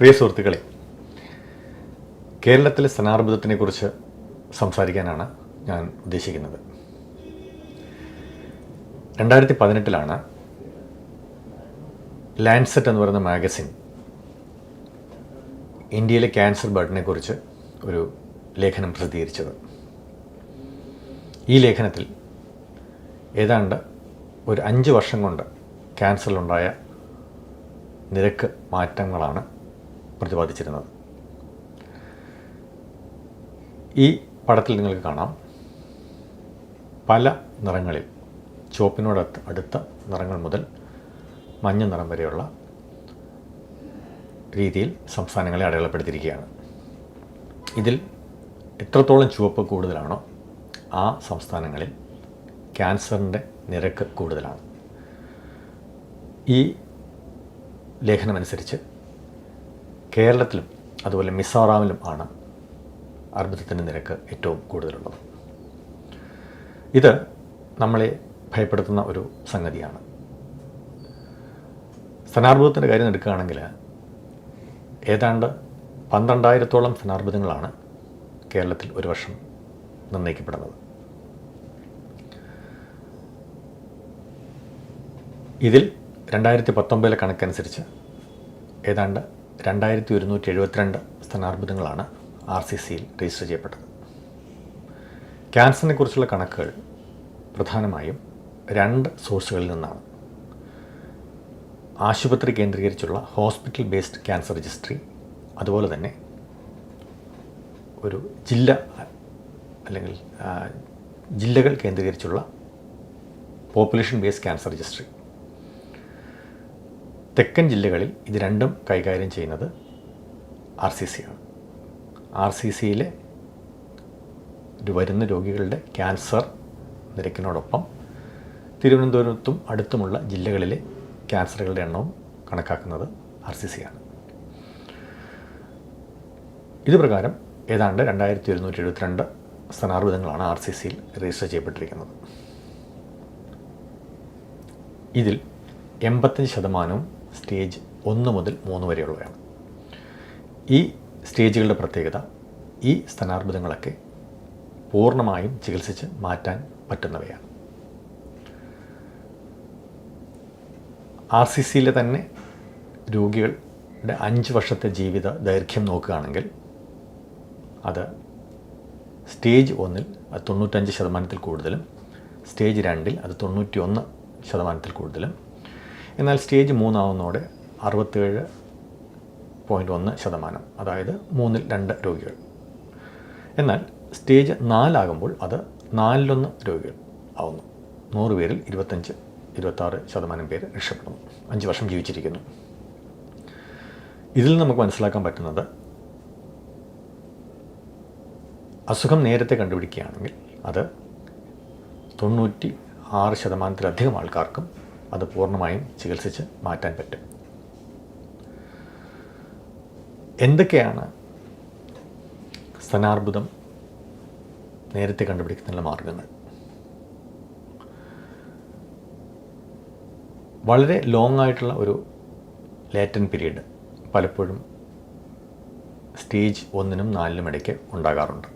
പ്രിയ സുഹൃത്തുക്കളെ, കേരളത്തിലെ സ്തനാർബുദത്തിനെക്കുറിച്ച് സംസാരിക്കാനാണ് ഞാൻ ഉദ്ദേശിക്കുന്നത്. 2018 ലാൻസെറ്റ് എന്ന് പറയുന്ന മാഗസിൻ ഇന്ത്യയിലെ ക്യാൻസർ ബർഡനെക്കുറിച്ച് ഒരു ലേഖനം പ്രസിദ്ധീകരിച്ചത്. ഈ ലേഖനത്തിൽ ഏതാണ്ട് ഒരു 5 വർഷം കൊണ്ട് ക്യാൻസറിലുണ്ടായ നിരക്ക് മാറ്റങ്ങളാണ് പ്രതിപാദിച്ചിരുന്നത്. ഈ പടത്തിൽ നിങ്ങൾക്ക് കാണാം, പല നിറങ്ങളിൽ, ചുവപ്പിനോട് അടുത്ത നിറങ്ങൾ മുതൽ മഞ്ഞ നിറം വരെയുള്ള രീതിയിൽ സംസ്ഥാനങ്ങളെ അടയാളപ്പെടുത്തിയിരിക്കുകയാണ്. ഇതിൽ എത്രത്തോളം ചുവപ്പ് കൂടുതലാണോ ആ സംസ്ഥാനങ്ങളിൽ ക്യാൻസറിൻ്റെ നിരക്ക് കൂടുതലാണ്. ഈ ലേഖനമനുസരിച്ച് കേരളത്തിലും അതുപോലെ മിസോറാമിലും ആണ് അർബുദത്തിൻ്റെ നിരക്ക് ഏറ്റവും കൂടുതലുള്ളത്. ഇത് നമ്മളെ ഭയപ്പെടുത്തുന്ന ഒരു സംഗതിയാണ്. സ്തനാർബുദത്തിൻ്റെ കാര്യം എടുക്കുകയാണെങ്കിൽ ഏതാണ്ട് 12,000-ഓളം സ്തനാർബുദങ്ങളാണ് കേരളത്തിൽ ഒരു വർഷം നിർണ്ണയിക്കപ്പെടുന്നത്. ഇതിൽ 2019 കണക്കനുസരിച്ച് ഏതാണ്ട് 2172 സ്തനാർബുദങ്ങളാണ് RCCയിൽ രജിസ്റ്റർ ചെയ്യപ്പെട്ടത്. ക്യാൻസറിനെ കുറിച്ചുള്ള കണക്കുകൾ പ്രധാനമായും 2 സോഴ്സുകളിൽ നിന്നാണ്. ആശുപത്രി കേന്ദ്രീകരിച്ചുള്ള ഹോസ്പിറ്റൽ ബേസ്ഡ് ക്യാൻസർ രജിസ്ട്രി, അതുപോലെ തന്നെ ഒരു ജില്ലകൾ കേന്ദ്രീകരിച്ചുള്ള പോപ്പുലേഷൻ ബേസ്ഡ് ക്യാൻസർ രജിസ്ട്രി. തെക്കൻ ജില്ലകളിൽ ഇത് രണ്ടും കൈകാര്യം ചെയ്യുന്നത് RCC ആണ്. RCCയിലെ വരുന്ന രോഗികളുടെ ക്യാൻസർ നിരക്കിനോടൊപ്പം തിരുവനന്തപുരത്തും അടുത്തുമുള്ള ജില്ലകളിലെ ക്യാൻസറുകളുടെ എണ്ണവും കണക്കാക്കുന്നത് RCC ആണ്. ഇത് പ്രകാരം ഏതാണ്ട് 2172 സ്തനാർബുദങ്ങളാണ് RCCയിൽ രജിസ്റ്റർ ചെയ്യപ്പെട്ടിരിക്കുന്നത്. ഇതിൽ 85% സ്റ്റേജ് 1 മുതൽ 3 വരെയുള്ളവയാണ്. ഈ സ്റ്റേജുകളുടെ പ്രത്യേകത, ഈ സ്തനാർബുദങ്ങളൊക്കെ പൂർണ്ണമായും ചികിത്സിച്ച് മാറ്റാൻ പറ്റുന്നവയാണ്. RCCയിലെ തന്നെ രോഗികളുടെ 5 വർഷത്തെ ജീവിത ദൈർഘ്യം നോക്കുകയാണെങ്കിൽ അത് സ്റ്റേജ് 1-ൽ അത് 95% കൂടുതലും, സ്റ്റേജ് 2-ൽ അത് 91% കൂടുതലും, എന്നാൽ സ്റ്റേജ് 3 ആവുന്നതോടെ 67.1%, അതായത് 3-ൽ 2 രോഗികൾ. എന്നാൽ സ്റ്റേജ് 4 ആകുമ്പോൾ അത് 4-1 രോഗികൾ ആവുന്നു. 100 പേരിൽ 26% പേര് രക്ഷപ്പെടുന്നു, 5 വർഷം ജീവിച്ചിരിക്കുന്നു. ഇതിൽ നമുക്ക് മനസ്സിലാക്കാൻ പറ്റുന്നത്, അസുഖം നേരത്തെ കണ്ടുപിടിക്കുകയാണെങ്കിൽ അത് 96%-ലധികം ആൾക്കാർക്കും അത് പൂർണ്ണമായും ചികിത്സിച്ച് മാറ്റാൻ പറ്റും. എന്തൊക്കെയാണ് സ്തനാർബുദം നേരത്തെ കണ്ടുപിടിക്കുന്നതിനുള്ള മാർഗങ്ങൾ? വളരെ ലോങ് ആയിട്ടുള്ള ഒരു ലേറ്റൻ പീരീഡ് പലപ്പോഴും സ്റ്റേജ് 1-നും 4-നും ഇടയ്ക്ക് ഉണ്ടാകാറുണ്ട്.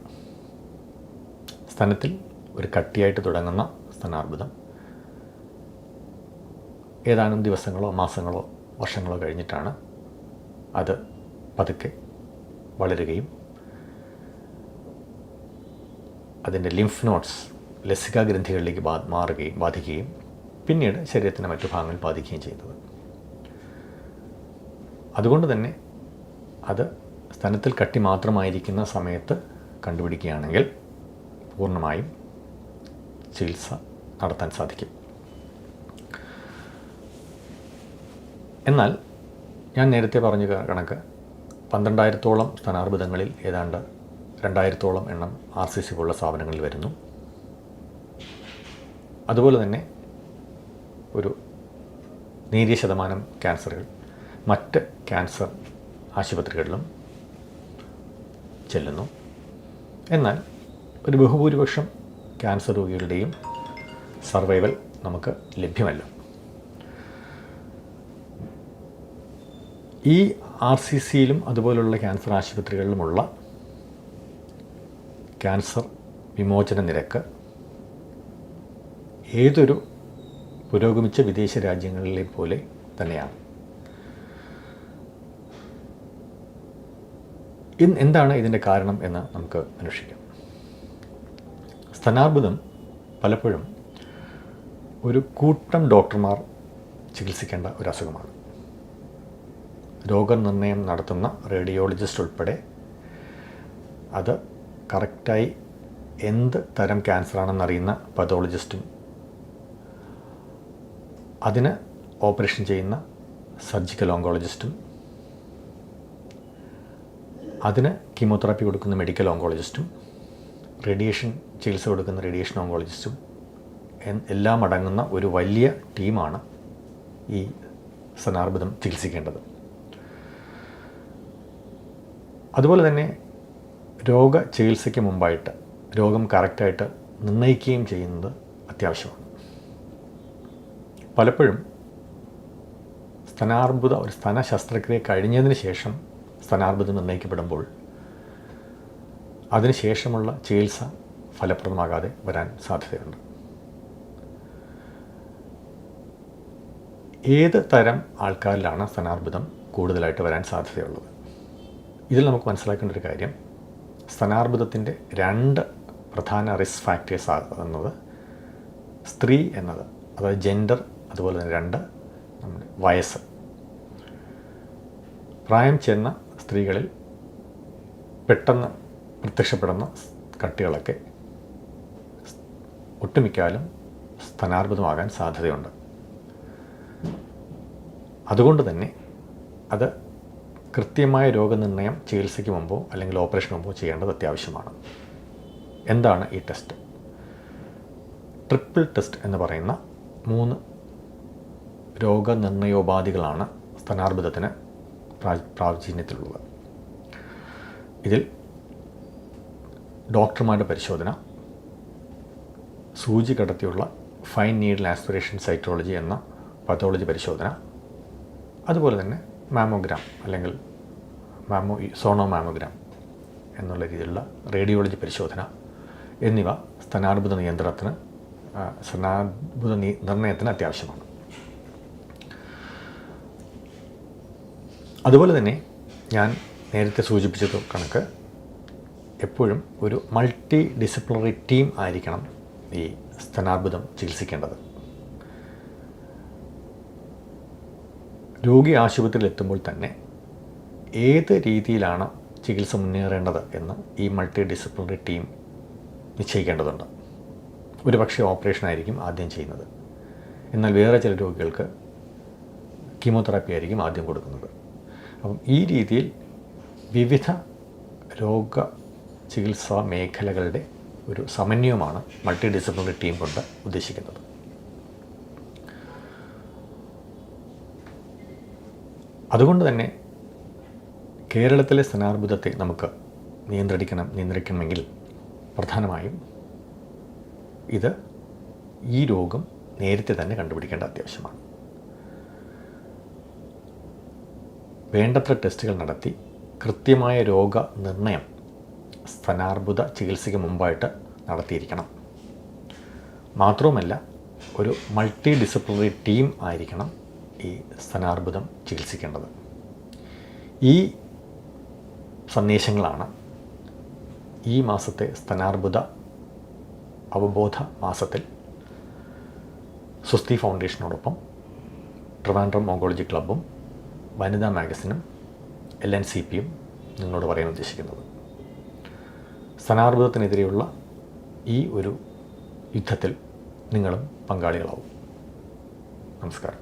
സ്തനത്തിൽ ഒരു കട്ടിയായിട്ട് തുടങ്ങുന്ന സ്തനാർബുദം ഏതാനും ദിവസങ്ങളോ മാസങ്ങളോ വർഷങ്ങളോ കഴിഞ്ഞിട്ടാണ് അത് പതുക്കെ വളരുകയും അതിൻ്റെ ലിംഫ് നോഡ്സ് ലസികാഗ്രന്ഥികളിലേക്ക് ബാധിക്കുകയും പിന്നീട് ശരീരത്തിൻ്റെ മറ്റു ഭാഗങ്ങൾ ബാധിക്കുകയും ചെയ്യുന്നത്. അതുകൊണ്ട് തന്നെ അത് സ്തനത്തിൽ കട്ടി മാത്രമായിരിക്കുന്ന സമയത്ത് കണ്ടുപിടിക്കുകയാണെങ്കിൽ പൂർണ്ണമായും ചികിത്സ നടത്താൻ സാധിക്കും. എന്നാൽ ഞാൻ നേരത്തെ പറഞ്ഞ കണക്ക് 12,000-ഓളം സ്തനാർബുദങ്ങളിൽ ഏതാണ്ട് 2,000-ഓളം എണ്ണം RCC പോലുള്ള സ്ഥാപനങ്ങളിൽ വരുന്നു. അതുപോലെ തന്നെ ഒരു നേരിയ ശതമാനം ക്യാൻസറുകൾ മറ്റ് ക്യാൻസർ ആശുപത്രികളിലും ചെല്ലുന്നു. എന്നാൽ ഒരു ബഹുഭൂരിപക്ഷം ക്യാൻസർ രോഗികളുടെയും സർവൈവൽ നമുക്ക് ലഭ്യമല്ല. ഈ RCCയിലും അതുപോലുള്ള ക്യാൻസർ ആശുപത്രികളിലുമുള്ള ക്യാൻസർ വിമോചന നിരക്ക് ഏതൊരു പുരോഗമിച്ച വിദേശ രാജ്യങ്ങളിലെ പോലെ തന്നെയാണ്. എന്താണ് ഇതിൻ്റെ കാരണം എന്ന് നമുക്ക് അന്വേഷിക്കാം. സ്തനാർബുദം പലപ്പോഴും ഒരു കൂട്ടം ഡോക്ടർമാർ ചികിത്സിക്കേണ്ട ഒരു അസുഖമാണ്. രോഗനിർണയം നടത്തുന്ന റേഡിയോളജിസ്റ്റ് ഉൾപ്പെടെ അത് കറക്റ്റായി എന്ത് തരം ക്യാൻസറാണെന്നറിയുന്ന പതോളജിസ്റ്റും അതിന് ഓപ്പറേഷൻ ചെയ്യുന്ന സർജിക്കൽ ഓങ്കോളജിസ്റ്റും അതിന് കീമോതെറാപ്പി കൊടുക്കുന്ന മെഡിക്കൽ ഓങ്കോളജിസ്റ്റും റേഡിയേഷൻ ചികിത്സ കൊടുക്കുന്ന റേഡിയേഷൻ ഓങ്കോളജിസ്റ്റും എല്ലാം അടങ്ങുന്ന ഒരു വലിയ ടീമാണ് ഈ സ്തനാർബുദം ചികിത്സിക്കേണ്ടത്. അതുപോലെ തന്നെ രോഗ ചികിത്സയ്ക്ക് മുമ്പായിട്ട് രോഗം കറക്റ്റായിട്ട് നിർണ്ണയിക്കുകയും ചെയ്യുന്നത് അത്യാവശ്യമാണ്. പലപ്പോഴും ഒരു സ്തന ശസ്ത്രക്രിയ കഴിഞ്ഞതിന് ശേഷം സ്തനാർബുദം നിർണ്ണയിക്കപ്പെടുമ്പോൾ അതിനുശേഷമുള്ള ചികിത്സ ഫലപ്രദമാകാതെ വരാൻ സാധ്യതയുണ്ട്. ഏത് തരം ആൾക്കാരിലാണ് സ്തനാർബുദം കൂടുതലായിട്ട് വരാൻ സാധ്യതയുള്ളത്? ഇതിൽ നമുക്ക് മനസ്സിലാക്കേണ്ട ഒരു കാര്യം, സ്തനാർബുദത്തിൻ്റെ 2 പ്രധാന റിസ്ക് ഫാക്ടേഴ്സ് എന്നത് സ്ത്രീ എന്നത്, അതായത് ജെൻഡർ, അതുപോലെ തന്നെ 2 നമ്മുടെ വയസ്സ്. പ്രായം ചെന്ന സ്ത്രീകളിൽ പെട്ടെന്ന് പ്രത്യക്ഷപ്പെടുന്ന കട്ടികളൊക്കെ ഒട്ടുമിക്കാലും സ്തനാർബുദമാകാൻ സാധ്യതയുണ്ട്. അതുകൊണ്ട് തന്നെ അത് കൃത്യമായ രോഗനിർണയം ചികിത്സയ്ക്ക് മുമ്പോ അല്ലെങ്കിൽ ഓപ്പറേഷന് മുമ്പോ ചെയ്യേണ്ടത് അത്യാവശ്യമാണ്. എന്താണ് ഈ ടെസ്റ്റ്? ട്രിപ്പിൾ ടെസ്റ്റ് എന്ന് പറയുന്ന 3 രോഗനിർണയോപാധികളാണ് സ്തനാർബുദത്തിന് പ്രാചീനത്തിലുള്ളത്. ഇതിൽ ഡോക്ടർമാരുടെ പരിശോധന, സൂചി കടത്തിയുള്ള ഫൈൻ നീഡിൽ ആസ്പിറേഷൻ സൈറ്റോളജി എന്ന പതോളജി പരിശോധന, അതുപോലെ തന്നെ മാമോഗ്രാം അല്ലെങ്കിൽ സോണോമാമോഗ്രാം എന്നുള്ള രീതിയിലുള്ള റേഡിയോളജി പരിശോധന എന്നിവ സ്തനാർബുദ നിർണയത്തിന് അത്യാവശ്യമാണ്. അതുപോലെ തന്നെ ഞാൻ നേരത്തെ സൂചിപ്പിച്ചത് കണക്ക് എപ്പോഴും ഒരു മൾട്ടി ഡിസിപ്ലിനറി ടീം ആയിരിക്കണം ഈ സ്തനാർബുദം ചികിത്സിക്കേണ്ടത്. രോഗി ആശുപത്രിയിൽ എത്തുമ്പോൾ തന്നെ ഏത് രീതിയിലാണ് ചികിത്സ മുന്നേറേണ്ടത് എന്ന് ഈ മൾട്ടി ഡിസിപ്ലിനറി ടീം നിശ്ചയിക്കേണ്ടതുണ്ട്. ഒരു പക്ഷേ ഓപ്പറേഷൻ ആയിരിക്കും ആദ്യം ചെയ്യുന്നത്, എന്നാൽ വേറെ ചില രോഗികൾക്ക് കീമോതെറാപ്പി ആയിരിക്കും ആദ്യം കൊടുക്കുന്നത്. അപ്പം ഈ രീതിയിൽ വിവിധ രോഗ ചികിത്സാ മേഖലകളുടെ ഒരു സമന്വയമാണ് മൾട്ടി ഡിസിപ്ലിനറി ടീം കൊണ്ട് ഉദ്ദേശിക്കുന്നത്. അതുകൊണ്ട് തന്നെ കേരളത്തിലെ സ്തനാർബുദത്തെ നമുക്ക് നിയന്ത്രിക്കണമെങ്കിൽ പ്രധാനമായും ഈ രോഗം നേരത്തെ തന്നെ കണ്ടുപിടിക്കേണ്ട അത്യാവശ്യമാണ്. വേണ്ടത്ര ടെസ്റ്റുകൾ നടത്തി കൃത്യമായ രോഗനിർണയം സ്തനാർബുദ ചികിത്സയ്ക്ക് മുമ്പായിട്ട് നടത്തിയിരിക്കണം. മാത്രവുമല്ല, ഒരു മൾട്ടി ഡിസിപ്ലിനറി ടീം ആയിരിക്കണം ഈ സ്തനാർബുദം ചികിത്സിക്കേണ്ടത്. ഈ സന്ദേശങ്ങളാണ് ഈ മാസത്തെ സ്തനാർബുദ അവബോധ മാസത്തിൽ സ്വസ്തി ഫൗണ്ടേഷനോടൊപ്പം ട്രിവാൻഡ്രം ഓങ്കോളജി ക്ലബ്ബും വനിതാ മാഗസിനും LNCPയും നിങ്ങളോട് പറയാൻ ഉദ്ദേശിക്കുന്നത്. സ്തനാർബുദത്തിനെതിരെയുള്ള ഈ ഒരു യുദ്ധത്തിൽ നിങ്ങളും പങ്കാളികളാവും. നമസ്കാരം.